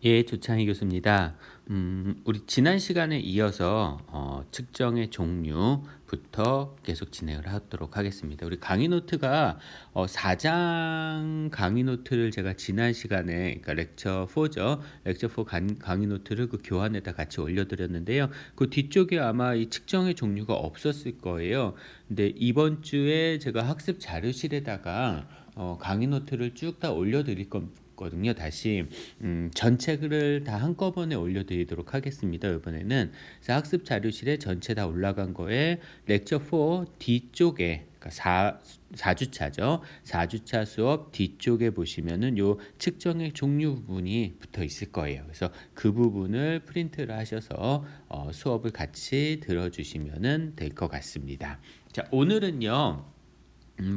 예, 조창희 교수입니다. 우리 지난 시간에 이어서 측정의 종류부터 계속 진행을 하도록 하겠습니다. 우리 강의 노트가 4장 강의 노트를 제가 지난 시간에, 그러니까 렉처 4죠. 렉처 4 강의 노트를 그 교환에다 같이 올려드렸는데요. 그 뒤쪽에 아마 이 측정의 종류가 없었을 거예요. 근데 이번 주에 제가 학습 자료실에다가 강의 노트를 쭉 다 올려드릴 거든요. 다시 전체 글을 다 한꺼번에 올려드리도록 하겠습니다. 이번에는 학습 자료실에 전체 다 올라간 거에 렉처 4 뒤쪽에, 그러니까 4주차죠. 4주차 수업 뒤쪽에 보시면은 요 측정의 종류 부분이 붙어 있을 거예요. 그래서 그 부분을 프린트를 하셔서 수업을 같이 들어주시면 될 것 같습니다. 자, 오늘은요.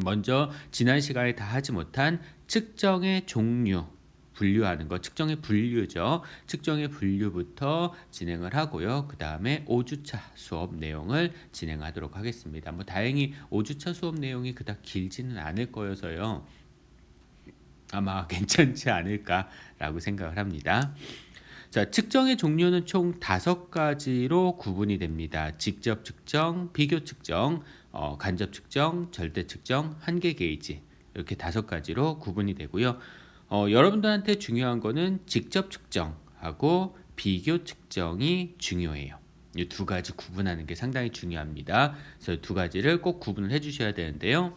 먼저 지난 시간에 다 하지 못한 측정의 종류 분류하는 거, 측정의 분류죠. 측정의 분류부터 진행을 하고요. 그 다음에 5주차 수업 내용을 진행하도록 하겠습니다. 다행히 5주차 수업 내용이 그닥 길지는 않을 거여서요. 아마 괜찮지 않을까라고 생각을 합니다. 자, 측정의 종류는 총 5가지로 구분이 됩니다. 직접 측정, 비교 측정, 간접 측정, 절대 측정, 한계 게이지, 이렇게 5가지로 구분이 되고요. 여러분들한테 중요한 거는 직접 측정하고 비교 측정이 중요해요. 이 2가지 구분하는 게 상당히 중요합니다. 그래서 2가지를 꼭 구분을 해주셔야 되는데요.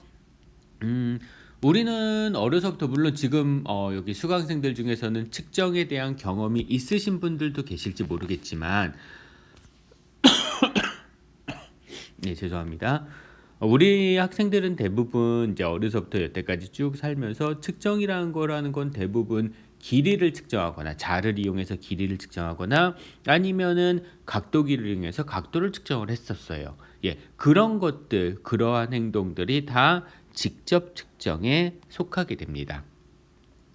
우리는 어려서부터, 물론 지금 여기 수강생들 중에서는 측정에 대한 경험이 있으신 분들도 계실지 모르겠지만 네, 죄송합니다. 우리 학생들은 대부분 이제 어려서부터 여태까지 쭉 살면서 측정이라는 거라는 건 대부분 길이를 측정하거나 자를 이용해서 길이를 측정하거나 아니면은 각도기를 이용해서 각도를 측정을 했었어요. 예, 그런 것들, 그러한 행동들이 다 직접 측정에 속하게 됩니다.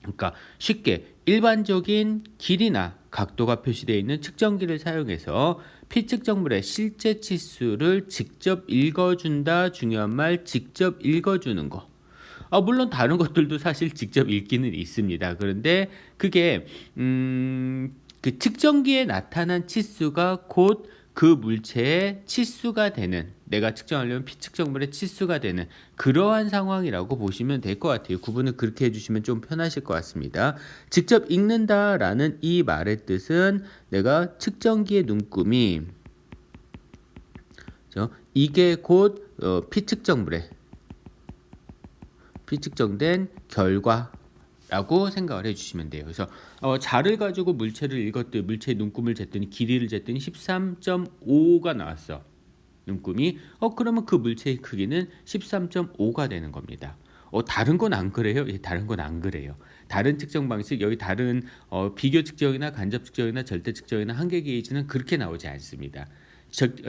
그러니까 쉽게 일반적인 길이나 각도가 표시되어 있는 측정기를 사용해서 피측정물의 실제 치수를 직접 읽어준다. 중요한 말, 직접 읽어주는 거. 물론 다른 것들도 사실 직접 읽기는 있습니다. 그런데 그게 그 측정기에 나타난 치수가 곧 그 물체의 치수가 되는, 내가 측정하려면 피측정물의 치수가 되는 그러한 상황이라고 보시면 될 것 같아요. 구분을 그렇게 해주시면 좀 편하실 것 같습니다. 직접 읽는다라는 이 말의 뜻은 내가 측정기의 눈금이 이게 곧 피측정된 결과라고 생각을 해주시면 돼요. 그래서 자를 가지고 물체를 읽었더니, 물체의 눈금을 쟀더니, 길이를 쟀더니 13.5가 나왔어. 눈금이. 그러면 그 물체의 크기는 13.5가 되는 겁니다. 다른 건 안 그래요? 예, 다른 건 안 그래요. 다른 측정 방식, 여기 다른 비교 측정이나 간접 측정이나 절대 측정이나 한계 게이지는 그렇게 나오지 않습니다.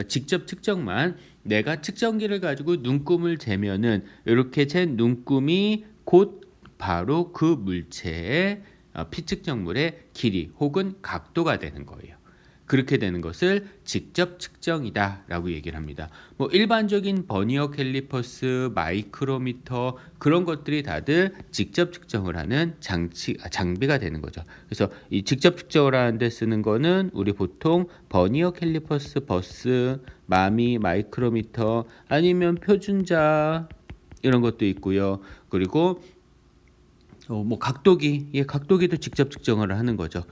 직접 측정만, 내가 측정기를 가지고 눈금을 재면은 이렇게 잰 눈금이 곧 바로 그 물체의 피측정물의 길이 혹은 각도가 되는 거예요. 그렇게 되는 것을 직접 측정이다 라고 얘기를 합니다. 일반적인 버니어 캘리퍼스, 마이크로미터, 그런 것들이 다들 직접 측정을 하는 장비가 되는 거죠. 그래서 이 직접 측정을 하는데 쓰는 거는 우리 보통 버니어 캘리퍼스, 버스, 마미, 마이크로미터, 아니면 표준자, 이런 것도 있고요. 그리고 각도기, 각도기도 직접 측정을 하는 거죠.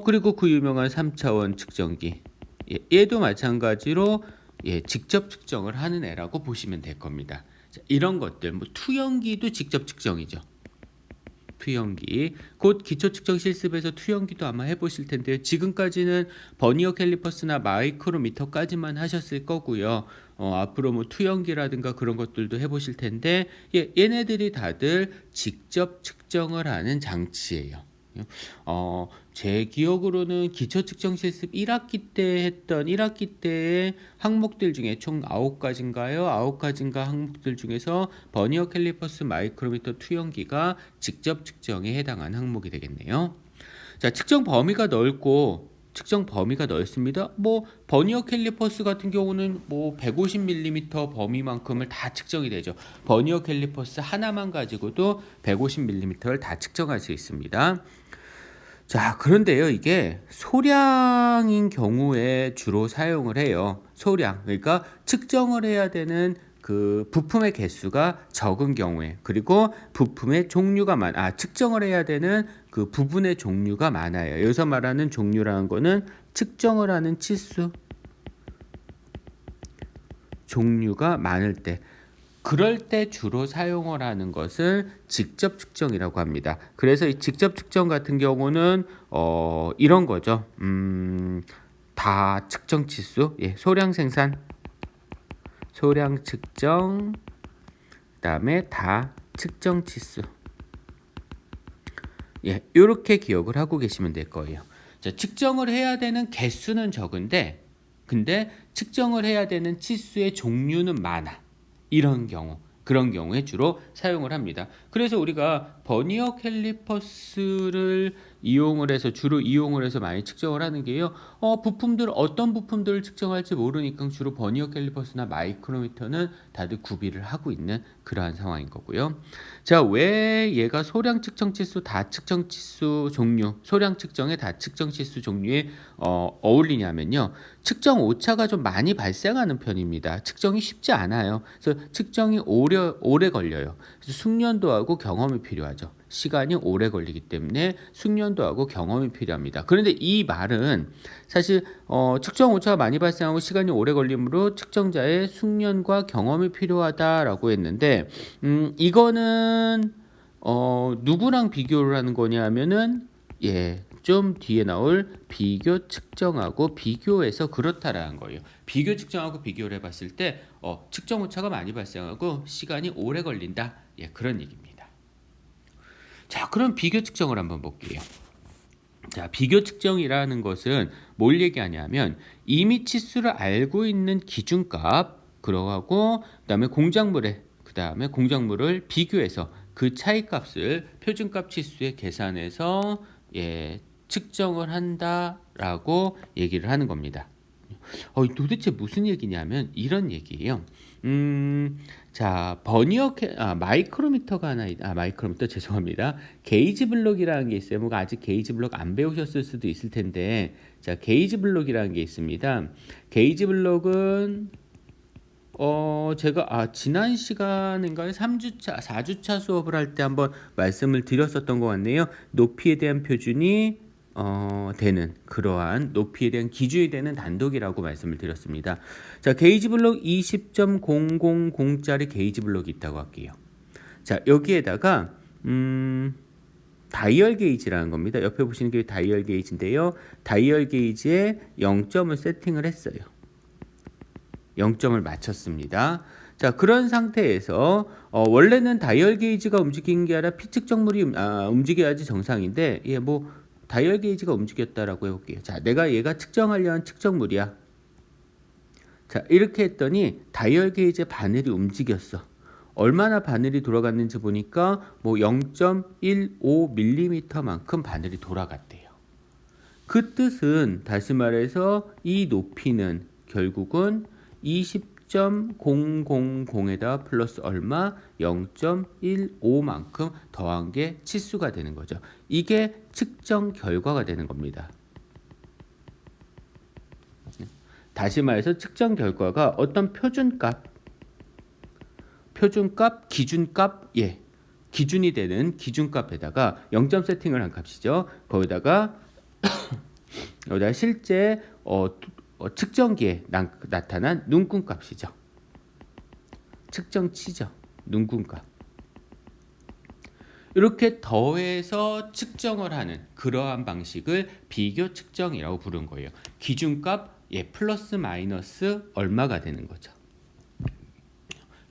그리고 그 유명한 3차원 측정기, 얘도 마찬가지로 직접 측정을 하는 애라고 보시면 될 겁니다. 자, 이런 것들, 투영기도 직접 측정이죠. 투영기, 곧 기초 측정 실습에서 투영기도 아마 해보실 텐데요. 지금까지는 버니어 캘리퍼스나 마이크로미터까지만 하셨을 거고요. 앞으로 투영기라든가 그런 것들도 해보실 텐데, 얘네들이 다들 직접 측정을 하는 장치예요. 제 기억으로는 기초 측정 실습 1학기 때 했던 1학기 때의 항목들 중에 총 9가지인가요? 9가지인가 항목들 중에서 버니어 캘리퍼스, 마이크로미터, 투영기가 직접 측정에 해당하는 항목이 되겠네요. 자, 측정 범위가 넓습니다. 버니어 캘리퍼스 같은 경우는 150mm 범위만큼을 다 측정이 되죠. 버니어 캘리퍼스 하나만 가지고도 150mm를 다 측정할 수 있습니다. 자, 그런데요, 이게 소량인 경우에 주로 사용을 해요. 소량. 그러니까 측정을 해야 되는 그 부품의 개수가 적은 경우에, 그리고 부품의 종류가 측정을 해야 되는 그 부분의 종류가 많아요. 여기서 말하는 종류라는 거는 측정을 하는 치수, 종류가 많을 때, 그럴 때 주로 사용을 하는 것을 직접 측정이라고 합니다. 그래서 이 직접 측정 같은 경우는 이런 거죠. 다 측정 치수, 소량 생산, 소량 측정, 그다음에 다 측정 치수. 이렇게 기억을 하고 계시면 될 거예요. 자, 측정을 해야 되는 개수는 적은데, 근데 측정을 해야 되는 치수의 종류는 많아. 이런 경우, 그런 경우에 주로 사용을 합니다. 그래서 우리가 버니어 캘리퍼스를 주로 이용을 해서 많이 측정을 하는 게요. 어떤 부품들을 측정할지 모르니까 주로 버니어 캘리퍼스나 마이크로미터는 다들 구비를 하고 있는 그러한 상황인 거고요. 자, 왜 얘가 소량 측정 치수, 다 측정 치수 종류, 소량 측정의 다 측정 치수 종류에 어울리냐면요. 측정 오차가 좀 많이 발생하는 편입니다. 측정이 쉽지 않아요. 그래서 측정이 오래 걸려요. 그래서 숙련도하고 경험이 필요하죠. 시간이 오래 걸리기 때문에 숙련도하고 경험이 필요합니다. 그런데 이 말은 사실 측정 오차가 많이 발생하고 시간이 오래 걸리므로 측정자의 숙련과 경험이 필요하다라고 했는데, 이거는 누구랑 비교를 하는 거냐면은 좀 뒤에 나올 비교 측정하고 비교해서 그렇다라는 거예요. 비교 측정하고 비교를 해봤을 때 측정 오차가 많이 발생하고 시간이 오래 걸린다. 그런 얘기입니다. 자, 그럼 비교 측정을 한번 볼게요. 자, 비교 측정이라는 것은 뭘 얘기하냐면 이미 치수를 알고 있는 기준값, 그러고 그다음에 공작물을 비교해서 그 차이값을 표준값 치수에 계산해서 측정을 한다라고 얘기를 하는 겁니다. 도대체 무슨 얘기냐면 이런 얘기예요. 자, 마이크로미터가 마이크로미터 죄송합니다. 게이지 블록이라는 게 있어요. 뭐가 아직 게이지 블록 안 배우셨을 수도 있을 텐데, 자, 게이지 블록이라는 게 있습니다. 게이지 블록은 제가 지난 시간인가요? 3주차, 4주차 수업을 할 때 한번 말씀을 드렸었던 것 같네요. 높이에 대한 표준이 되는 그러한 높이에 대한 기준이 되는 단독이라고 말씀을 드렸습니다. 자, 게이지 블록 20.000짜리 게이지 블록이 있다고 할게요. 자, 여기에다가 다이얼 게이지라는 겁니다. 옆에 보시는 게 다이얼 게이지인데요. 다이얼 게이지에 0점을 세팅을 했어요. 0점을 맞췄습니다. 자, 그런 상태에서 원래는 다이얼 게이지가 움직이는 게 아니라 피 측정물이 움직여야지 정상인데, 다이얼 게이지가 움직였다라고 해볼게요. 자, 얘가 측정하려는 측정물이야. 자, 이렇게 했더니 다이얼 게이지의 바늘이 움직였어. 얼마나 바늘이 돌아갔는지 보니까 0.15mm만큼 바늘이 돌아갔대요. 그 뜻은 다시 말해서 이 높이는 결국은 20.000에다 플러스 얼마 0.15만큼 더한 게 치수가 되는 거죠. 이게 측정 결과가 되는 겁니다. 다시 말해서 측정 결과가 어떤 표준값, 기준값, 기준이 되는 기준값에다가 0점 세팅을 한 값이죠. 거기다가 실제 측정기에 나타난 눈금값이죠. 측정치죠. 눈금값. 이렇게 더해서 측정을 하는 그러한 방식을 비교 측정이라고 부른 거예요. 기준값 플러스 마이너스 얼마가 되는 거죠.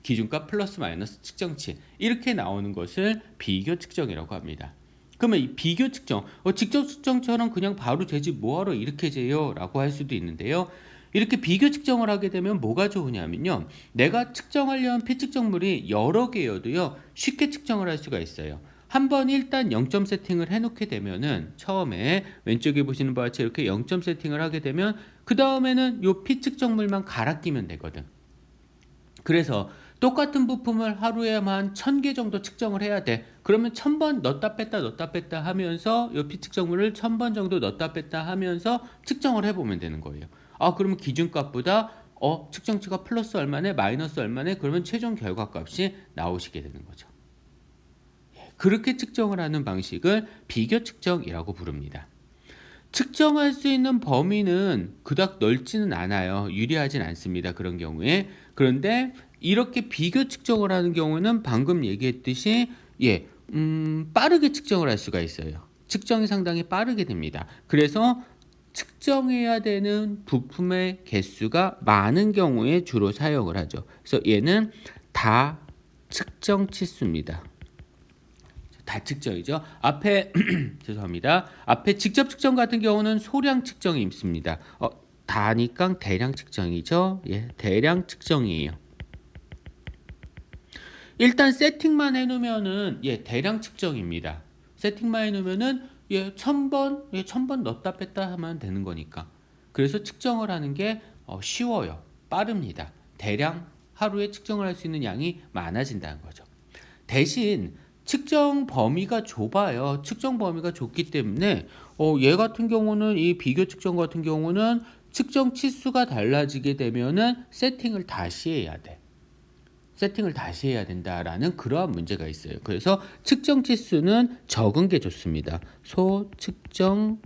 기준값 플러스 마이너스 측정치, 이렇게 나오는 것을 비교 측정이라고 합니다. 그러면 이 비교 측정, 직접 측정처럼 그냥 바로 재지 뭐하러 이렇게 재요? 라고 할 수도 있는데요. 이렇게 비교 측정을 하게 되면 뭐가 좋으냐면요. 내가 측정하려는 피 측정물이 여러 개여도요. 쉽게 측정을 할 수가 있어요. 한번 일단 0점 세팅을 해놓게 되면은 처음에 왼쪽에 보시는 바와 같이 이렇게 0점 세팅을 하게 되면 그 다음에는 요 피 측정물만 갈아 끼면 되거든. 그래서 똑같은 부품을 하루에만 1000개 정도 측정을 해야 돼. 그러면 1000번 넣었다 뺐다 하면서 이 피측정물을 1000번 정도 넣었다 뺐다 하면서 측정을 해보면 되는 거예요. 그러면 기준값보다 측정치가 플러스 얼마네 마이너스 얼마네 그러면 최종 결과값이 나오시게 되는 거죠. 그렇게 측정을 하는 방식을 비교 측정이라고 부릅니다. 측정할 수 있는 범위는 그닥 넓지는 않아요. 유리하진 않습니다. 그런 경우에. 그런데 이렇게 비교 측정을 하는 경우는 방금 얘기했듯이 빠르게 측정을 할 수가 있어요. 측정이 상당히 빠르게 됩니다. 그래서 측정해야 되는 부품의 개수가 많은 경우에 주로 사용을 하죠. 그래서 얘는 다 측정 치수입니다. 다측정이죠. 앞에 죄송합니다. 앞에 직접 측정 같은 경우는 소량 측정이 있습니다. 다니까 대량 측정이죠. 대량 측정이에요. 일단 세팅만 해놓으면은 대량 측정입니다. 세팅만 해놓으면은 1000번 넣었다 뺐다 하면 되는 거니까. 그래서 측정을 하는 게 쉬워요. 빠릅니다. 대량 하루에 측정을 할 수 있는 양이 많아진다는 거죠. 대신 측정 범위가 좁아요. 측정 범위가 좁기 때문에 얘 같은 경우는 이 비교 측정 같은 경우는 측정 치수가 달라지게 되면은 세팅을 다시 해야 돼. 세팅을 다시 해야 된다라는 그러한 문제가 있어요. 그래서 측정 치수는 적은 게 좋습니다. 소측정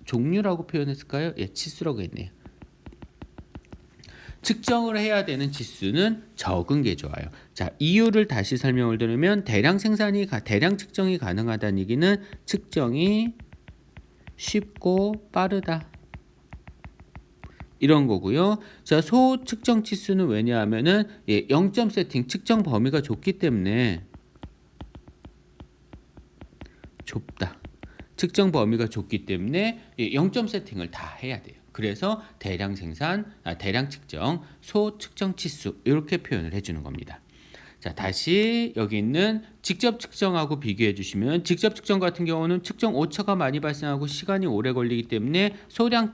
종류라고 표현했을까요? 치수라고 했네요. 측정을 해야 되는 치수는 적은 게 좋아요. 자, 이유를 다시 설명을 드리면 대량 측정이 가능하다는 얘기는 측정이 쉽고 빠르다. 이런 거고요. 자, 소측정 치수는 왜냐하면은 0점 세팅 측정 범위가 좁기 때문에 좁다. 측정 범위가 좁기 때문에 0점 세팅을 다 해야 돼요. 그래서 대량 측정, 소측정 치수 이렇게 표현을 해주는 겁니다. 자, 다시 여기 있는 직접 측정하고 비교해 주시면 직접 측정 같은 경우는 측정 오차가 많이 발생하고 시간이 오래 걸리기 때문에 소량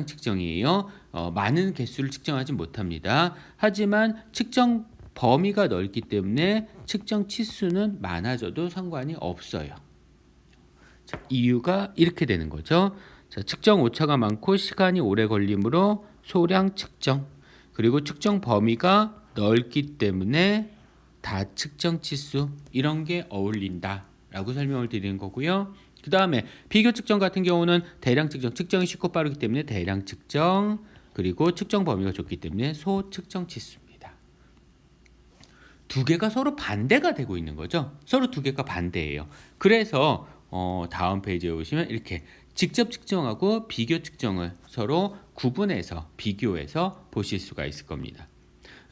측정이에요. 많은 개수를 측정하지 못합니다. 하지만 측정 범위가 넓기 때문에 측정 치수는 많아져도 상관이 없어요. 자, 이유가 이렇게 되는 거죠. 자, 측정 오차가 많고 시간이 오래 걸리므로 소량 측정, 그리고 측정 범위가 넓기 때문에 다측정 치수 이런 게 어울린다라고 설명을 드리는 거고요. 그 다음에 비교 측정 같은 경우는 대량 측정이 쉽고 빠르기 때문에 대량 측정, 그리고 측정 범위가 좁기 때문에 소측정 치수입니다. 두 개가 서로 반대가 되고 있는 거죠. 서로 두 개가 반대예요. 그래서 다음 페이지에 오시면 이렇게 직접 측정하고 비교 측정을 서로 구분해서 비교해서 보실 수가 있을 겁니다.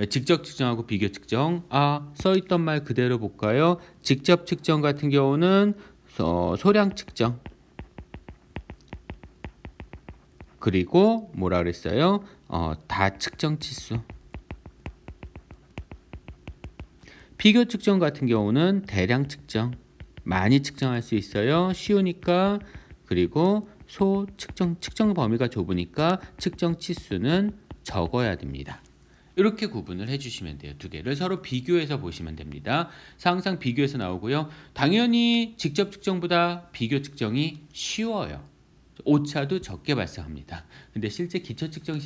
직접 측정하고 비교 측정. 써있던 말 그대로 볼까요? 직접 측정 같은 경우는 소량 측정. 그리고 뭐라 그랬어요? 다측정 치수. 비교 측정 같은 경우는 대량 측정. 많이 측정할 수 있어요. 쉬우니까. 그리고 측정 범위가 좁으니까 측정 치수는 적어야 됩니다. 이렇게 구분을 해주시면 돼요. 두 개를 서로 비교해서 보시면 됩니다. 항상 비교해서 나오고요. 당연히 직접 측정보다 비교 측정이 쉬워요. 오차도 적게 발생합니다. 근데 실제 기초 측정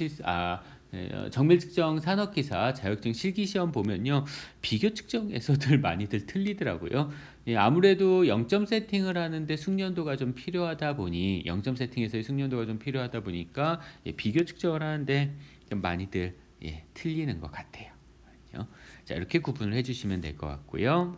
정밀 측정 산업기사 자격증 실기시험 보면요, 비교 측정에서들 많이들 틀리더라고요. 아무래도 0점 세팅을 하는데 숙련도가 좀 필요하다 보니 0점 세팅에서의 숙련도가 좀 필요하다 보니까 비교 측정을 하는데 좀 많이들 틀리는 것 같아요. 자, 이렇게 구분을 해주시면 될 것 같고요.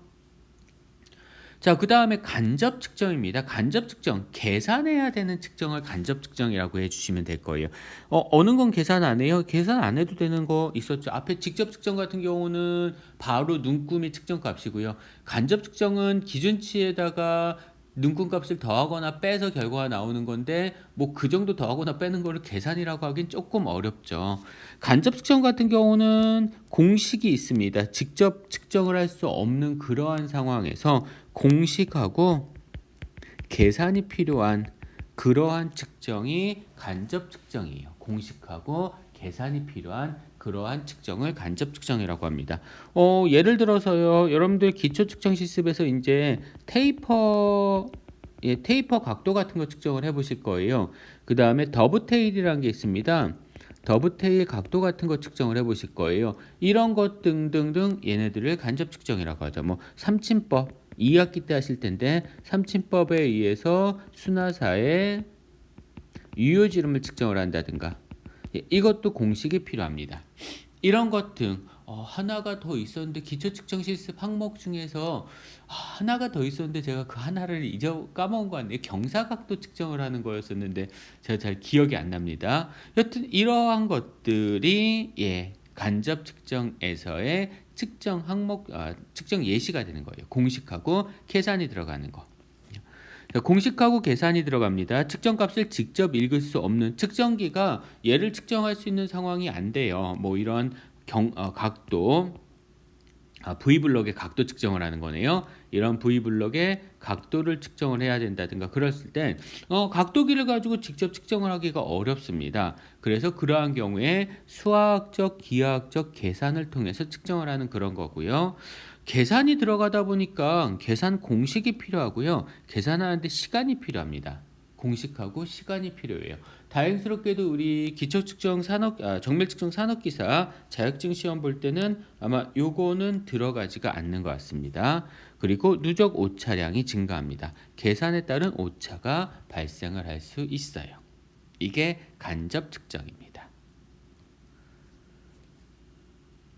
자, 그 다음에 간접 측정입니다. 간접 측정, 계산해야 되는 측정을 간접 측정이라고 해주시면 될 거예요. 어느 건 계산 안 해요? 계산 안 해도 되는 거 있었죠. 앞에 직접 측정 같은 경우는 바로 눈금이 측정 값이고요. 간접 측정은 기준치에다가 눈금 값을 더하거나 빼서 결과가 나오는 건데 뭐 그 정도 더하거나 빼는 거를 계산이라고 하긴 조금 어렵죠. 간접 측정 같은 경우는 공식이 있습니다. 직접 측정을 할 수 없는 그러한 상황에서 공식하고 계산이 필요한 그러한 측정이 간접 측정이에요. 공식하고 계산이 필요한 그러한 측정을 간접 측정이라고 합니다. 예를 들어서요. 여러분들 기초 측정 실습에서 이제 테이퍼 각도 같은 거 측정을 해 보실 거예요. 그다음에 더브테일이라는 게 있습니다. 더브테일 각도 같은 거 측정을 해 보실 거예요. 이런 것 등등등 얘네들을 간접 측정이라고 하죠. 뭐 삼침법 2학기 때 하실 텐데 삼침법에 의해서 순화사의 유효지름을 측정을 한다든가 이것도 공식이 필요합니다. 이런 것 등 하나가 더 있었는데 기초 측정 실습 항목 중에서 하나가 더 있었는데 제가 그 하나를 까먹은 것 같네요. 경사각도 측정을 하는 거였었는데 제가 잘 기억이 안 납니다. 여튼 이러한 것들이 간접 측정에서의 측정 항목, 측정 예시가 되는 거예요. 공식하고 계산이 들어가는 거. 공식하고 계산이 들어갑니다. 측정값을 직접 읽을 수 없는 측정기가 얘를 측정할 수 있는 상황이 안 돼요. 뭐 이런 각도, V블럭의 각도 측정을 하는 거네요. 이런 V블럭의 각도를 측정을 해야 된다든가 그랬을 땐 각도기를 가지고 직접 측정을 하기가 어렵습니다. 그래서 그러한 경우에 수학적, 기하학적 계산을 통해서 측정을 하는 그런 거고요. 계산이 들어가다 보니까 계산 공식이 필요하고요. 계산하는데 시간이 필요합니다. 공식하고 시간이 필요해요. 다행스럽게도 우리 기초측정 정밀측정 산업기사 자격증 시험 볼 때는 아마 요거는 들어가지가 않는 것 같습니다. 그리고 누적 오차량이 증가합니다. 계산에 따른 오차가 발생을 할 수 있어요. 이게 간접 측정입니다.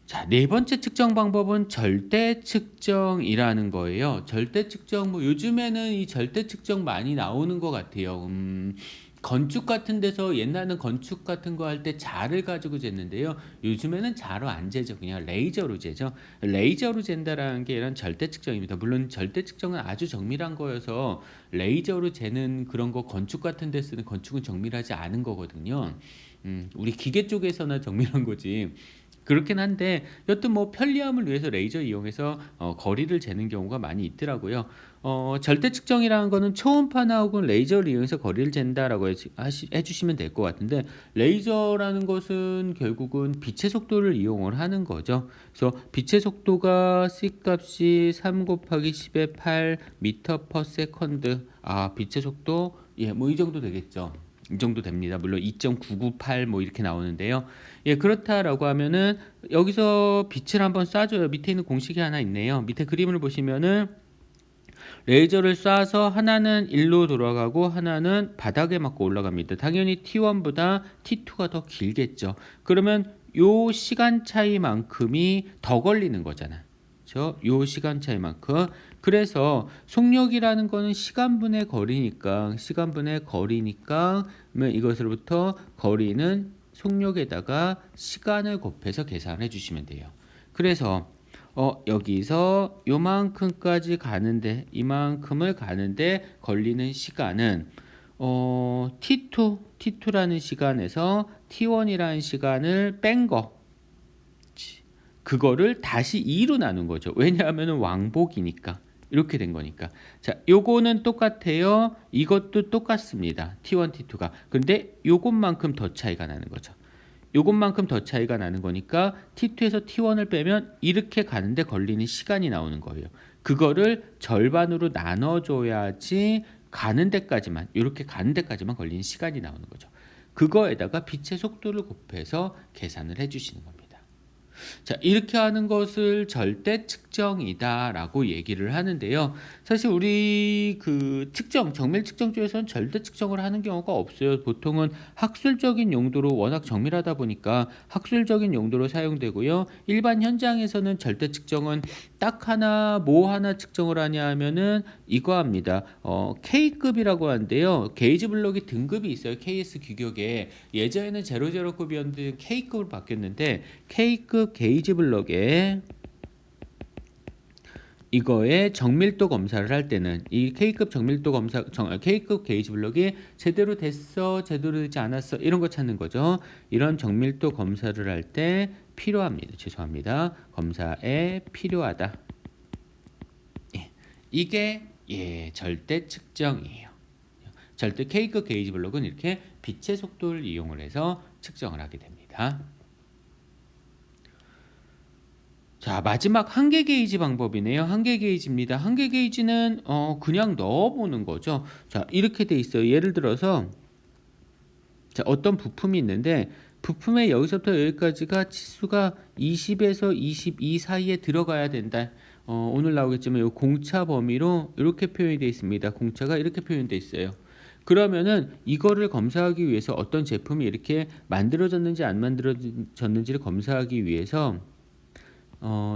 자, 네 번째 측정 방법은 절대 측정이라는 거예요. 절대 측정, 뭐 요즘에는 이 절대 측정 많이 나오는 것 같아요. 건축 같은 데서 옛날에는 건축 같은 거 할 때 자를 가지고 쟀는데요. 요즘에는 자로 안 재죠. 그냥 레이저로 재죠. 레이저로 잰다라는 게 이런 절대 측정입니다. 물론 절대 측정은 아주 정밀한 거여서 레이저로 재는 그런 거 건축 같은 데 쓰는 건축은 정밀하지 않은 거거든요. 우리 기계 쪽에서나 정밀한 거지. 그렇긴 한데 여튼 뭐 편리함을 위해서 레이저 이용해서 거리를 재는 경우가 많이 있더라고요. 절대 측정이라는 거는 초음파나 혹은 레이저를 이용해서 거리를 잰다라고 해주시면 될 것 같은데 레이저라는 것은 결국은 빛의 속도를 이용을 하는 거죠. 그래서 빛의 속도가 C 값이 3 곱하기 10의 8 미터 퍼 세컨드. 빛의 속도 뭐 이 정도 되겠죠. 이 정도 됩니다. 물론 2.998 뭐 이렇게 나오는데요. 그렇다라고 하면은 여기서 빛을 한번 쏴줘요. 밑에 있는 공식이 하나 있네요. 밑에 그림을 보시면은 레이저를 쏴서 하나는 1로 돌아가고 하나는 바닥에 맞고 올라갑니다. 당연히 T1보다 T2가 더 길겠죠. 그러면 요 시간 차이만큼이 더 걸리는 거잖아. 요 시간 차이만큼. 그래서 속력이라는 거는 시간분의 거리니까 이것으로부터 거리는 속력에다가 시간을 곱해서 계산해 주시면 돼요. 그래서 여기서 요만큼까지 가는데 이만큼을 가는데 걸리는 시간은 T2라는 시간에서 T1이라는 시간을 뺀 거. 그거를 다시 2로 나눈 거죠. 왜냐하면 왕복이니까. 이렇게 된 거니까. 자, 요거는 똑같아요. 이것도 똑같습니다. T1, T2가. 근데 요것만큼 더 차이가 나는 거죠. 요것만큼 더 차이가 나는 거니까 T2에서 T1을 빼면 이렇게 가는데 걸리는 시간이 나오는 거예요. 그거를 절반으로 나눠줘야지 이렇게 가는 데까지만 걸리는 시간이 나오는 거죠. 그거에다가 빛의 속도를 곱해서 계산을 해주시는 겁니다. 자, 이렇게 하는 것을 절대 측정이다라고 얘기를 하는데요. 사실 우리 정밀 측정 쪽에서는 절대 측정을 하는 경우가 없어요. 보통은 학술적인 용도로 워낙 정밀하다 보니까 학술적인 용도로 사용되고요. 일반 현장에서는 절대 측정은 딱 뭐 하나 측정을 하냐 하면은 이거 합니다. K급이라고 하는데요. 게이지 블록이 등급이 있어요. KS 규격에. 예전에는 00급이었는데 K급으로 바뀌었는데 K급 게이지 블록에 이거의 정밀도 검사를 할 때는 이 K급 정밀도 검사, K급 게이지 블록이 제대로 됐어, 제대로 되지 않았어 이런 거 찾는 거죠. 이런 정밀도 검사를 할 때 필요합니다. 죄송합니다. 검사에 필요하다. 이게 절대 측정이에요. 절대 K급 게이지 블록은 이렇게 빛의 속도를 이용을 해서 측정을 하게 됩니다. 자, 마지막 한계 게이지 방법이네요. 한계 게이지입니다. 한계 게이지는 그냥 넣어 보는 거죠. 자, 이렇게 돼 있어요. 예를 들어서 자, 어떤 부품이 있는데 부품에 여기서부터 여기까지가 치수가 20에서 22 사이에 들어가야 된다. 오늘 나오겠지만 이 공차 범위로 이렇게 표현이 되어 있습니다. 공차가 이렇게 표현되어 있어요. 그러면은 이거를 검사하기 위해서 어떤 제품이 이렇게 만들어졌는지 안 만들어졌는지를 검사하기 위해서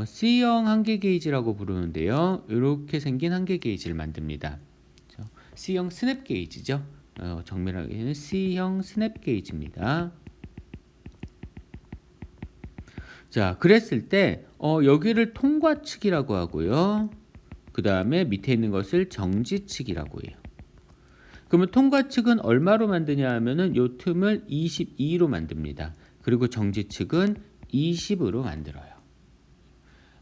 C형 한계 게이지라고 부르는데요. 이렇게 생긴 한계 게이지를 만듭니다. C형 스냅 게이지죠. 정밀하게는 C형 스냅 게이지입니다. 자, 그랬을 때 여기를 통과측이라고 하고요. 그 다음에 밑에 있는 것을 정지측이라고 해요. 그러면 통과측은 얼마로 만드냐 하면은 요 틈을 22로 만듭니다. 그리고 정지측은 20으로 만들어요.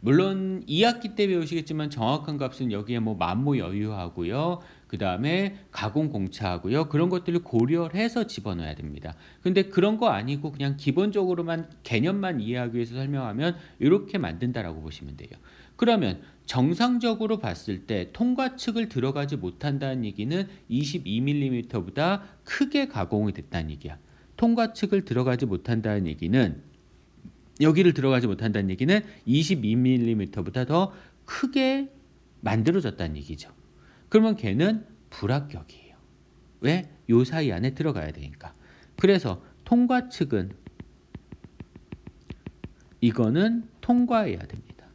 물론 2학기 때 배우시겠지만 정확한 값은 여기에 뭐 만모 여유하고요. 그 다음에 가공 공차하고요. 그런 것들을 고려를 해서 집어넣어야 됩니다. 근데 그런 거 아니고 그냥 기본적으로만 개념만 이해하기 위해서 설명하면 이렇게 만든다라고 보시면 돼요. 그러면 정상적으로 봤을 때 통과측을 들어가지 못한다는 얘기는 22mm보다 크게 가공이 됐다는 얘기야. 통과측을 들어가지 못한다는 얘기는 여기를 들어가지 못한다는 얘기는 22mm보다 더 크게 만들어졌다는 얘기죠. 그러면 걔는 불합격이에요. 왜? 요 사이 안에 들어가야 되니까. 그래서 통과측은 이거는 통과해야 됩니다.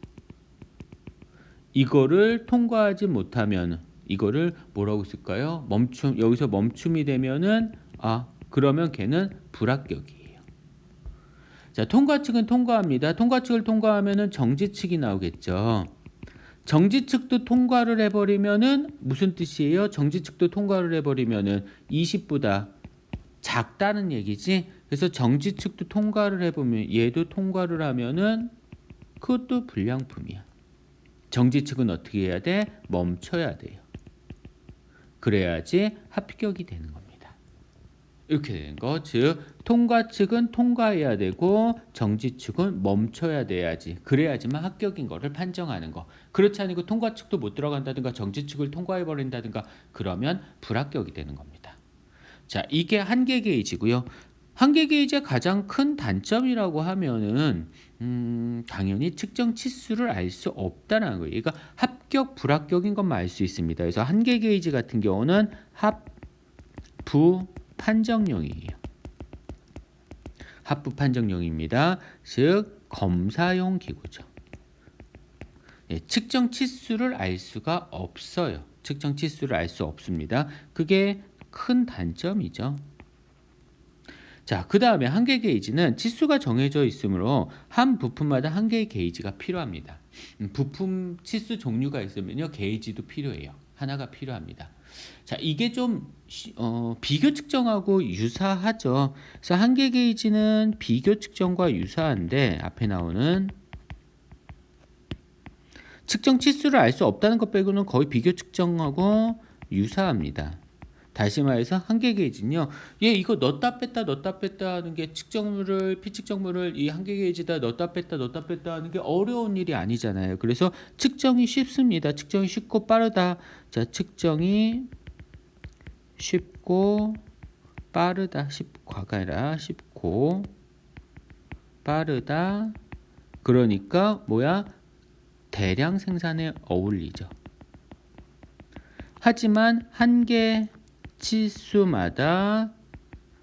이거를 통과하지 못하면 이거를 뭐라고 쓸까요? 여기서 멈춤이 되면은 그러면 걔는 불합격이에요. 자, 통과측은 통과합니다. 통과측을 통과하면은 정지측이 나오겠죠. 정지측도 통과를 해버리면은 무슨 뜻이에요? 정지측도 통과를 해버리면은 20보다 작다는 얘기지. 그래서 정지측도 통과를 해보면 얘도 통과를 하면은 그것도 불량품이야. 정지측은 어떻게 해야 돼? 멈춰야 돼요. 그래야지 합격이 되는 겁니다. 이렇게 되는 거. 즉 통과측은 통과해야 되고 정지측은 멈춰야 돼야지. 그래야지만 합격인 거를 판정하는 거. 그렇지 않고 통과측도 못 들어간다든가 정지측을 통과해 버린다든가 그러면 불합격이 되는 겁니다. 자, 이게 한계 게이지고요. 한계 게이지의 가장 큰 단점이라고 하면은 당연히 측정 치수를 알 수 없다는 거예요. 그러니까 합격 불합격인 것만 알 수 있습니다. 그래서 한계 게이지 같은 경우는 합부 판정용이에요. 합부 판정용입니다. 즉 검사용 기구죠. 측정 치수를 알 수가 없어요. 측정 치수를 알 수 없습니다. 그게 큰 단점이죠. 자, 그 다음에 한계 게이지는 치수가 정해져 있으므로 한 부품마다 한 개의 게이지가 필요합니다. 부품 치수 종류가 있으면요 게이지도 필요해요. 하나가 필요합니다. 자, 이게 좀 비교 측정하고 유사하죠. 그래서 한계 게이지는 비교 측정과 유사한데 앞에 나오는 측정 치수를 알 수 없다는 것 빼고는 거의 비교 측정하고 유사합니다. 다시 말해서 한계 게이지는요. 이거 넣었다 뺐다 하는 게 피측정물을 이 한계 게이지에다 넣었다 뺐다 하는 게 어려운 일이 아니잖아요. 그래서 측정이 쉽습니다. 측정이 쉽고 빠르다. 자, 측정이 쉽고 빠르다. 쉽고가 아니라 쉽고 빠르다. 그러니까 뭐야? 대량 생산에 어울리죠. 하지만 한계 치수마다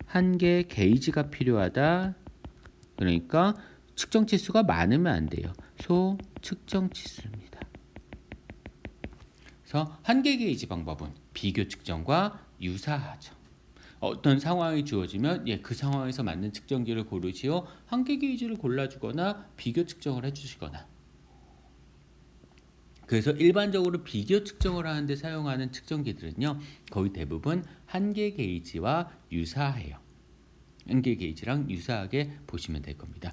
한계 게이지가 필요하다. 그러니까 측정 치수가 많으면 안 돼요. 소측정 치수입니다. 그래서 한계 게이지 방법은 비교 측정과 유사하죠. 어떤 상황이 주어지면 그 상황에서 맞는 측정기를 고르시오. 한계 게이지를 골라주거나 비교 측정을 해주시거나. 그래서 일반적으로 비교 측정을 하는데 사용하는 측정기들은요 거의 대부분 한계 게이지와 유사해요. 한계 게이지랑 유사하게 보시면 될 겁니다.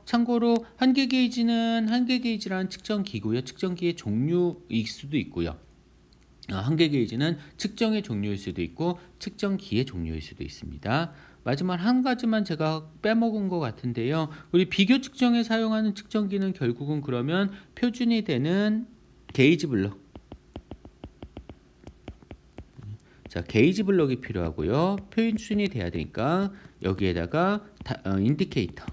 참고로 한계 게이지는 한계 게이지라는 측정기고요. 측정기의 종류일 수도 있고요. 한계 게이지는 측정의 종류일 수도 있고 측정기의 종류일 수도 있습니다. 마지막 한 가지만 제가 빼먹은 것 같은데요. 우리 비교 측정에 사용하는 측정기는 결국은 그러면 표준이 되는 게이지 블록. 자, 게이지 블록이 필요하고요. 표준이 돼야 되니까 여기에다가 인디케이터.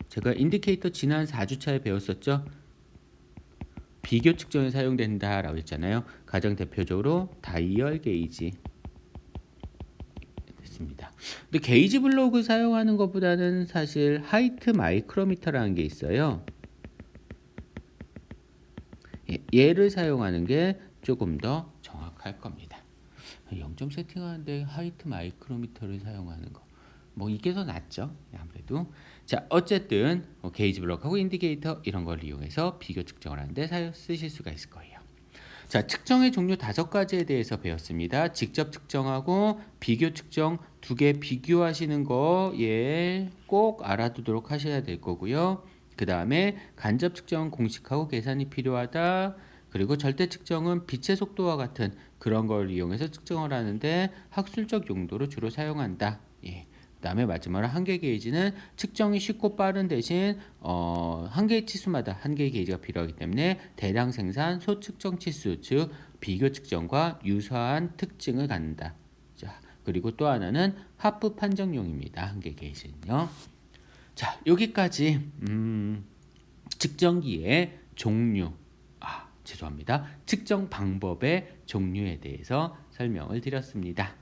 제가 인디케이터 지난 4주차에 배웠었죠. 비교 측정에 사용된다라고 했잖아요. 가장 대표적으로 다이얼 게이지 됐습니다. 근데 게이지 블록을 사용하는 것보다는 사실 하이트 마이크로미터라는 게 있어요. 얘를 사용하는 게 조금 더 정확할 겁니다. 0점 세팅하는데 하이트 마이크로미터를 사용하는 거. 뭐 이게 더 낫죠. 아무래도. 자, 어쨌든 게이지 블록하고 인디케이터 이런 걸 이용해서 비교 측정을 하는데 쓰실 수가 있을 거예요. 자, 측정의 종류 5가지에 대해서 배웠습니다. 직접 측정하고 비교 측정 두 개 비교하시는 거 꼭 알아두도록 하셔야 될 거고요. 그 다음에 간접 측정은 공식하고 계산이 필요하다. 그리고 절대 측정은 빛의 속도와 같은 그런 걸 이용해서 측정을 하는데 학술적 용도로 주로 사용한다. 예. 그다음에 마지막으로 한계 게이지는 측정이 쉽고 빠른 대신 한계 치수마다 한계 게이지가 필요하기 때문에 대량 생산 소측정 치수 즉 비교 측정과 유사한 특징을 갖는다. 자, 그리고 또 하나는 하프 판정용입니다. 한계 게이지는요. 자, 여기까지 측정기의 종류 죄송합니다. 측정 방법의 종류에 대해서 설명을 드렸습니다.